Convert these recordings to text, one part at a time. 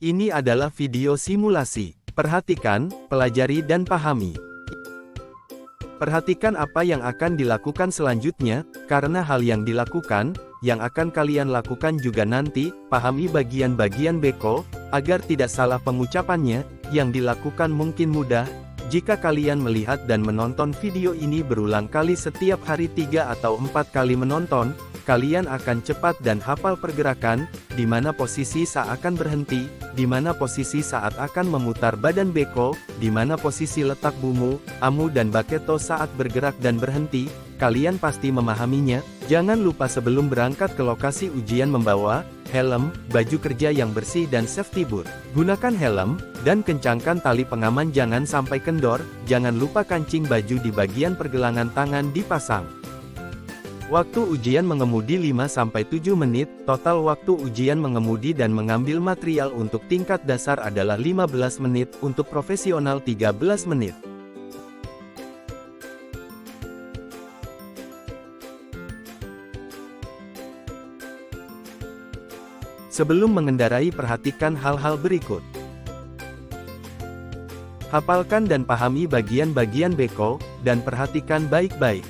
Ini adalah video simulasi. Perhatikan, pelajari dan pahami. Perhatikan apa yang akan dilakukan selanjutnya, karena hal yang dilakukan, yang akan kalian lakukan juga nanti. Pahami bagian-bagian beko, agar tidak salah pengucapannya. Yang dilakukan mungkin mudah, jika kalian melihat dan menonton video ini berulang kali setiap hari 3 atau 4 kali menonton, kalian akan cepat dan hafal pergerakan, di mana posisi saat akan berhenti, di mana posisi saat akan memutar badan beko, di mana posisi letak bumu, amu dan baketo saat bergerak dan berhenti. Kalian pasti memahaminya. Jangan lupa sebelum berangkat ke lokasi ujian membawa helm, baju kerja yang bersih dan safety boot. Gunakan helm, dan kencangkan tali pengaman jangan sampai kendor. Jangan lupa kancing baju di bagian pergelangan tangan dipasang. Waktu ujian mengemudi 5-7 menit, total waktu ujian mengemudi dan mengambil material untuk tingkat dasar adalah 15 menit, untuk profesional 13 menit. Sebelum mengendarai perhatikan hal-hal berikut. Hafalkan dan pahami bagian-bagian beko, dan perhatikan baik-baik.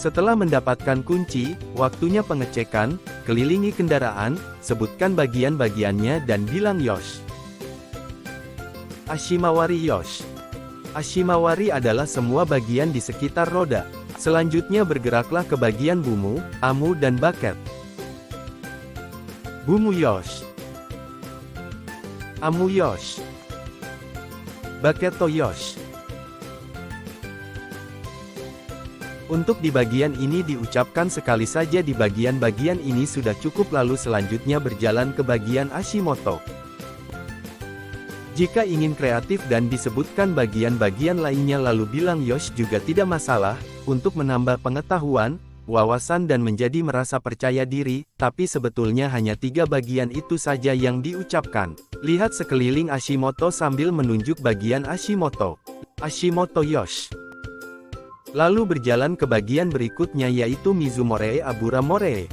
Setelah mendapatkan kunci, waktunya pengecekan. Kelilingi kendaraan, sebutkan bagian-bagiannya dan bilang yosh. Ashimawari yosh. Ashimawari adalah semua bagian di sekitar roda. Selanjutnya bergeraklah ke bagian bumu, amu dan baket. Bumu yosh. Amu yosh. Baketo yosh. Untuk di bagian ini diucapkan sekali saja. Di bagian-bagian ini sudah cukup, lalu selanjutnya berjalan ke bagian Ashimoto. Jika ingin kreatif dan disebutkan bagian-bagian lainnya lalu bilang yosh juga tidak masalah, untuk menambah pengetahuan, wawasan dan menjadi merasa percaya diri, tapi sebetulnya hanya 3 bagian itu saja yang diucapkan. Lihat sekeliling Ashimoto sambil menunjuk bagian Ashimoto. Ashimoto yosh. Lalu berjalan ke bagian berikutnya yaitu Mizumore Aburamore.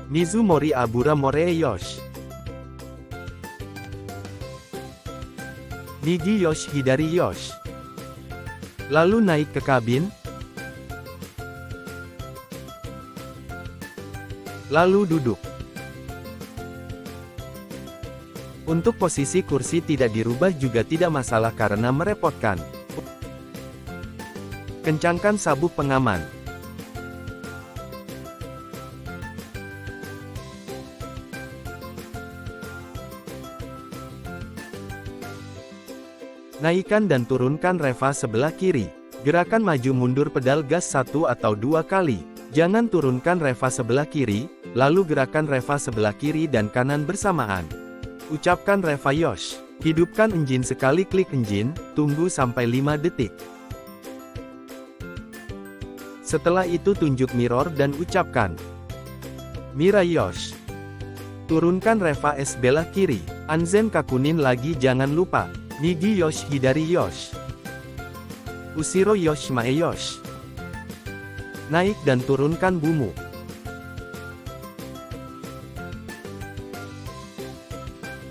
Mizumori Aburamore yosh. Nigi yosh Hidari yosh. Lalu naik ke kabin. Lalu duduk. Untuk posisi kursi tidak dirubah juga tidak masalah karena merepotkan. Kencangkan sabuk pengaman. Naikkan dan turunkan reva sebelah kiri. Gerakan maju mundur pedal gas 1 atau 2 kali. Jangan turunkan reva sebelah kiri, lalu gerakan reva sebelah kiri dan kanan bersamaan. Ucapkan reva yosh. Hidupkan engine sekali, klik engine, tunggu sampai 5 detik. Setelah itu tunjuk mirror dan ucapkan Mira yosh. Turunkan reva S belah kiri. Anzen kakunin lagi jangan lupa. Nigi yosh Hidari yosh. Usiro yosh Mae yosh. Naik dan turunkan bumu.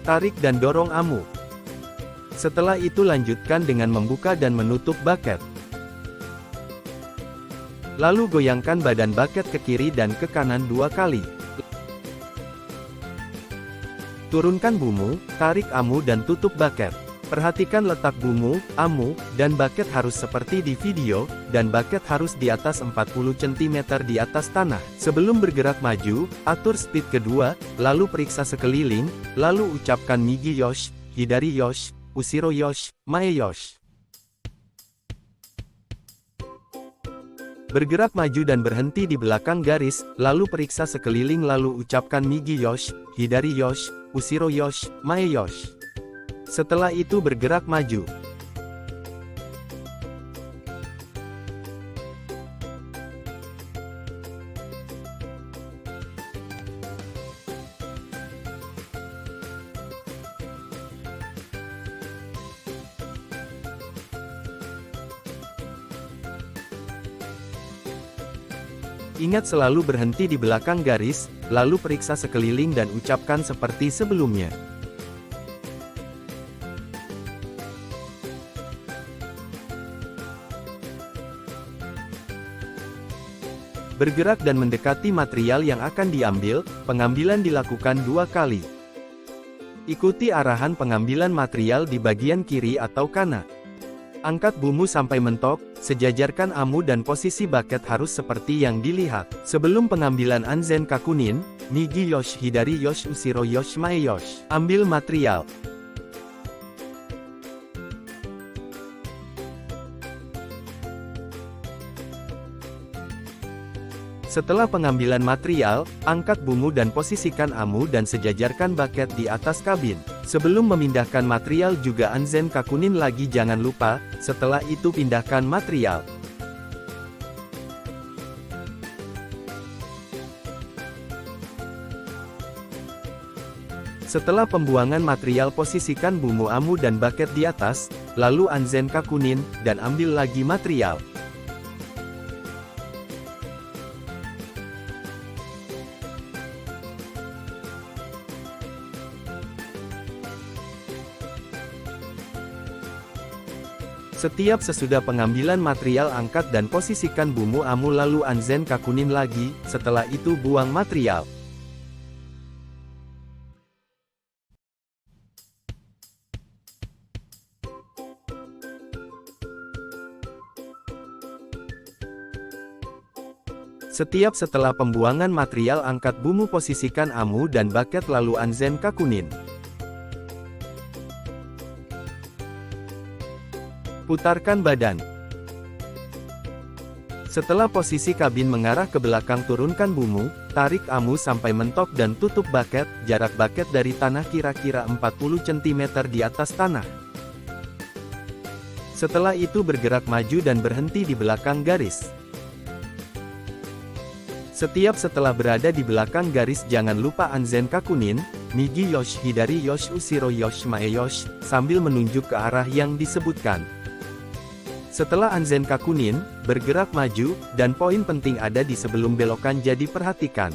Tarik dan dorong amu. Setelah itu lanjutkan dengan membuka dan menutup baket. Lalu goyangkan badan baket ke kiri dan ke kanan 2 kali. Turunkan bumu, tarik amu dan tutup baket. Perhatikan letak bumu, amu, dan baket harus seperti di video, dan baket harus di atas 40 cm di atas tanah. Sebelum bergerak maju, atur speed kedua, lalu periksa sekeliling, lalu ucapkan Migi yosh, Hidari yosh, Usiro yosh, Mae yosh. Bergerak maju dan berhenti di belakang garis, lalu periksa sekeliling lalu ucapkan Migi yosh, Hidari yosh, Usiro yosh, Mae yosh. Setelah itu bergerak maju. Ingat selalu berhenti di belakang garis, lalu periksa sekeliling dan ucapkan seperti sebelumnya. Bergerak dan mendekati material yang akan diambil, pengambilan dilakukan 2 kali. Ikuti arahan pengambilan material di bagian kiri atau kanan. Angkat bumu sampai mentok, sejajarkan amu dan posisi bucket harus seperti yang dilihat. Sebelum pengambilan Anzen Kakunin, Nigi Yosh Hidari Yosh Usiro Yosh Mae Yosh. Ambil material. Setelah pengambilan material, angkat bumu dan posisikan amu dan sejajarkan bucket di atas kabin. Sebelum memindahkan material juga Anzen Kakunin lagi jangan lupa, setelah itu pindahkan material. Setelah pembuangan material posisikan bumu amu dan bucket di atas, lalu Anzen Kakunin, dan ambil lagi material. Setiap sesudah pengambilan material angkat dan posisikan bumu amu lalu Anzen Kakunin lagi, setelah itu buang material. Setiap setelah pembuangan material angkat bumu posisikan amu dan bucket lalu Anzen Kakunin. Putarkan badan. Setelah posisi kabin mengarah ke belakang turunkan bumu, tarik amu sampai mentok dan tutup bucket, jarak bucket dari tanah kira-kira 40 cm di atas tanah. Setelah itu bergerak maju dan berhenti di belakang garis. Setiap setelah berada di belakang garis jangan lupa Anzen Kakunin, Nigi Yosh Hidari Yosh Usiro Yosh Mae Yosh, sambil menunjuk ke arah yang disebutkan. Setelah Anzen Kakunin, bergerak maju, dan poin penting ada di sebelum belokan jadi perhatikan.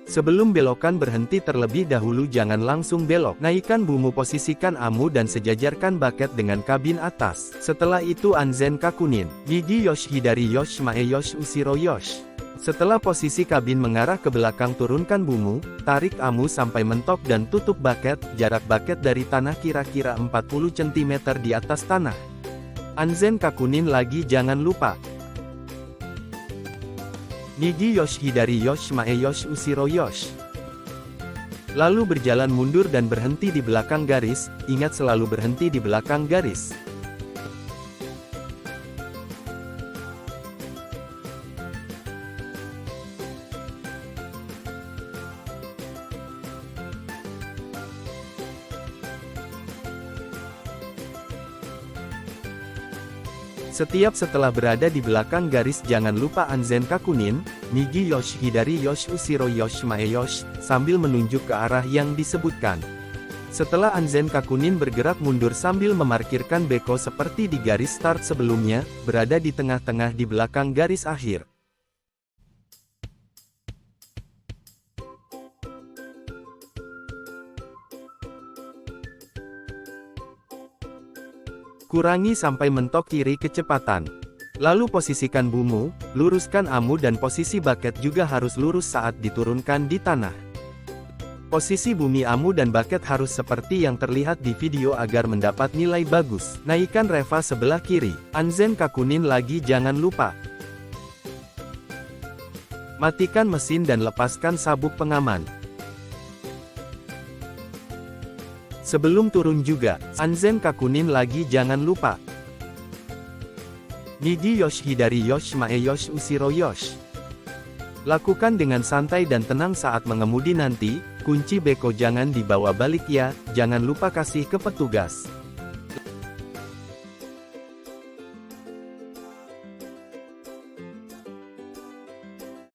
Sebelum belokan berhenti terlebih dahulu jangan langsung belok. Naikkan bumu posisikan amu dan sejajarkan bucket dengan kabin atas. Setelah itu Anzen Kakunin, Nigi Yosh Hidari Yosh Mae Yosh Usiro Yosh. Setelah posisi kabin mengarah ke belakang turunkan bumu, tarik amu sampai mentok dan tutup bucket, jarak bucket dari tanah kira-kira 40 cm di atas tanah. Anzen Kakunin lagi jangan lupa. Nigi Yosh Hidari Yosh Mae Yosh Usiro Yosh. Lalu berjalan mundur dan berhenti di belakang garis, ingat selalu berhenti di belakang garis. Setiap setelah berada di belakang garis jangan lupa Anzen Kakunin, Nigi Yosh Hidari Yosh Usiro Yosh Mae Yosh, sambil menunjuk ke arah yang disebutkan. Setelah Anzen Kakunin bergerak mundur sambil memarkirkan beko seperti di garis start sebelumnya, berada di tengah-tengah di belakang garis akhir. Kurangi sampai mentok kiri kecepatan. Lalu posisikan bumu, luruskan amu dan posisi bucket juga harus lurus saat diturunkan di tanah. Posisi bumi amu dan bucket harus seperti yang terlihat di video agar mendapat nilai bagus. Naikkan reva sebelah kiri. Anzen Kakunin lagi jangan lupa. Matikan mesin dan lepaskan sabuk pengaman. Sebelum turun juga, Anzen Kakunin lagi jangan lupa. Nigi Yosh Hidari Yosh Mae Yosh Usiro Yosh. Lakukan dengan santai dan tenang saat mengemudi nanti, kunci beko jangan dibawa balik ya, jangan lupa kasih ke petugas.